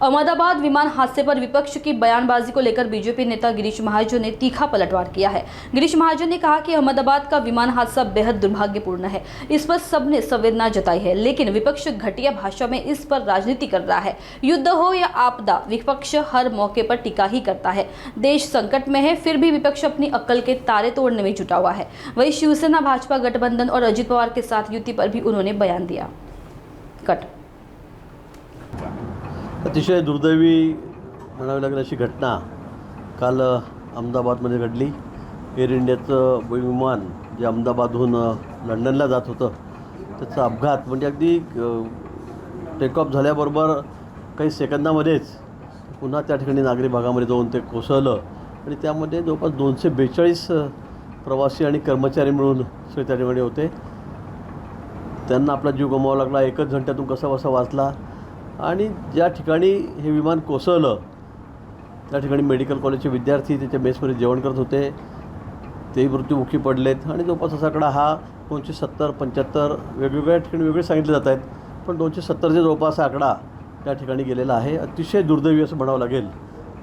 अहमदाबाद विमान हादसे पर विपक्ष की बयानबाजी को लेकर बीजेपी नेता गिरीश महाजन ने तीखा पलटवार किया है। गिरीश महाजन ने कहा कि अहमदाबाद का विमान हादसा बेहद दुर्भाग्यपूर्ण है, इस पर सबने संवेदना जताई है, लेकिन विपक्ष घटिया भाषा में इस पर राजनीति कर रहा है। युद्ध हो या आपदा, विपक्ष हर मौके पर टीका ही करता है। देश संकट में है, फिर भी विपक्ष अपनी अक्ल के तारे तोड़ने में जुटा हुआ है। वहीं शिवसेना भाजपा गठबंधन और अजित पवार के साथ युति पर भी उन्होंने बयान दिया। अतिशय दुर्दैवी म्हणावी लागेल अशी घटना काल अहमदाबादमध्ये घडली। एअर इंडियाचं विमान जे अहमदाबादहून लंडनला जात होतं त्याचा अपघात म्हणजे अगदी टेक ऑफ झाल्याबरोबर काही सेकंदामध्येच पुन्हा त्या ठिकाणी नागरी भागामध्ये जाऊन ते कोसळलं आणि त्यामध्ये जवळपास 242 प्रवासी आणि कर्मचारी मिळून सगळे त्या ठिकाणी होते। त्यांना आपला जीव गमवावा लागला, एकच घंट्यातून कसाबसा वाचला आणि ज्या ठिकाणी हे विमान कोसळलं त्या ठिकाणी मेडिकल कॉलेजचे विद्यार्थी त्याच्या मेसमध्ये जेवण करत होते, तेही मृत्युमुखी पडलेत आणि जवळपास असा आकडा हा 270-75 वेगवेगळ्या ठिकाणी वेगळे सांगितले जात आहेत, पण 270च्या जवळपास आकडा त्या ठिकाणी गेलेला आहे। अतिशय दुर्दैवी असं म्हणावं लागेल।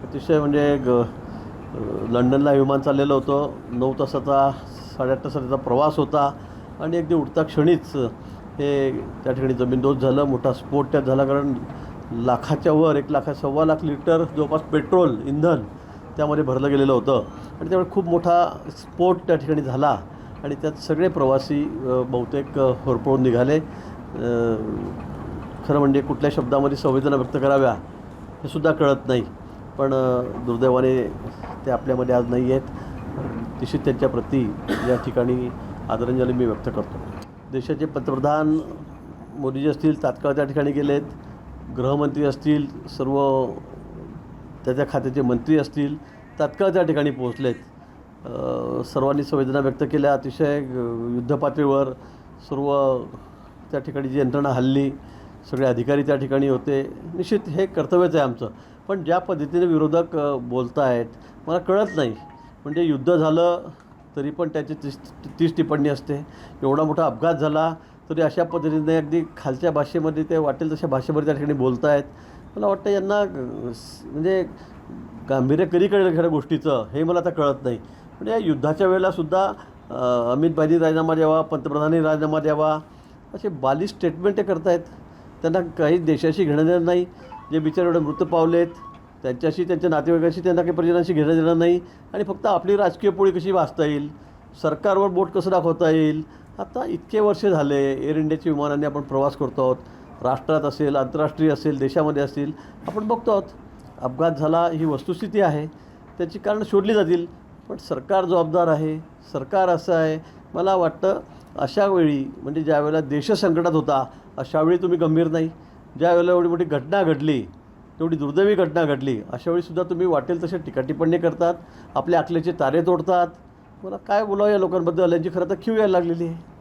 अतिशय म्हणजे लंडनला विमान चाललेलं होतं, 9 तासाचा 8.5 तासाचा प्रवास होता आणि अगदी उडता क्षणीच हे त्या ठिकाणी जमीनदोस्त झालं। मोठा स्फोट त्यात झाला, कारण लाखाच्या वर 1 लाख सव्वा लाख लिटर जवळपास पेट्रोल इंधन त्यामध्ये भरलं गेलेलं होतं आणि त्यामुळे खूप मोठा स्फोट त्या ठिकाणी झाला आणि त्यात सगळे प्रवासी बहुतेक होरपळून निघाले। खरं म्हणजे कुठल्या शब्दामध्ये संवेदना व्यक्त कराव्या हे सुद्धा कळत नाही, पण दुर्दैवाने ते आपल्यामध्ये आज नाही आहेत। निश्चित त्यांच्याप्रती या ठिकाणी आदरांजली मी व्यक्त करतो। देशाचे पंतप्रधान मोदीजी असतील तात्काळ त्या ठिकाणी गेलेत, गृहमंत्री असतील, सर्व त्याच्या खात्याचे मंत्री असतील तात्काळ त्या ठिकाणी पोहोचलेत। सर्वांनी संवेदना व्यक्त केल्या। अतिशय युद्धपातळीवर सर्व त्या ठिकाणी जी यंत्रणा हल्ली, सगळे अधिकारी त्या ठिकाणी होते। निश्चित हे कर्तव्यच आहे आमचं, पण ज्या पद्धतीने विरोधक बोलत आहेत मला कळत नाही। म्हणजे युद्ध झालं तरी पण त्याची 30 टिप्पणी असते, एवढा मोठा अपघात झाला तरी अशा पद्धतीने अगदी खालच्या भाषेमध्ये ते वाटेल तशा भाषेमध्ये त्या ठिकाणी बोलत आहेत। मला वाटतं यांना म्हणजे गांभीर्य कधी कळेल खऱ्या गोष्टीचं हे मला आता कळत नाही। म्हणजे या युद्धाच्या वेळेलासुद्धा अमित भाईंनी राजीनामा द्यावा, पंतप्रधानांनी राजीनामा द्यावा असे बालिश स्टेटमेंट ते करत आहेत। त्यांना काही देशाशी घेणं देणं नाही। जे बिचारे एवढे मृत पावलेत त्यांच्याशी, त्यांच्या नातेवाईकांशी त्यांना काही परिजनांशी घेणं देणं नाही आणि फक्त आपली राजकीय पोळी कशी वाचता येईल, सरकारवर बोट कसं दाखवता येईल। आता इतके वर्ष झाले एअर इंडियाच्या विमानाने आपण प्रवास करतो आहोत, राष्ट्रात असेल, आंतरराष्ट्रीय असेल, देशामध्ये असेल, आपण बघतो आहोत अपघात झाला ही वस्तुस्थिती आहे, त्याची कारणं शोधली जातील, पण सरकार जबाबदार आहे। सरकार असं आहे, मला वाटतं अशा वेळी म्हणजे ज्या वेळेला देश संकटात होता अशावेळी तुम्ही गंभीर नाही, ज्या वेळेला एवढी मोठी घटना घडली, तेवढी दुर्दैवी घटना घडली, अशावेळीसुद्धा तुम्ही वाटेल तसे टीकाटिप्पणी करतात, आपल्या अकलेचे तारे तोडतात। मला काय बोलावं या लोकांबद्दल, यांची खरं तर खीव यायला लागलेली आहे।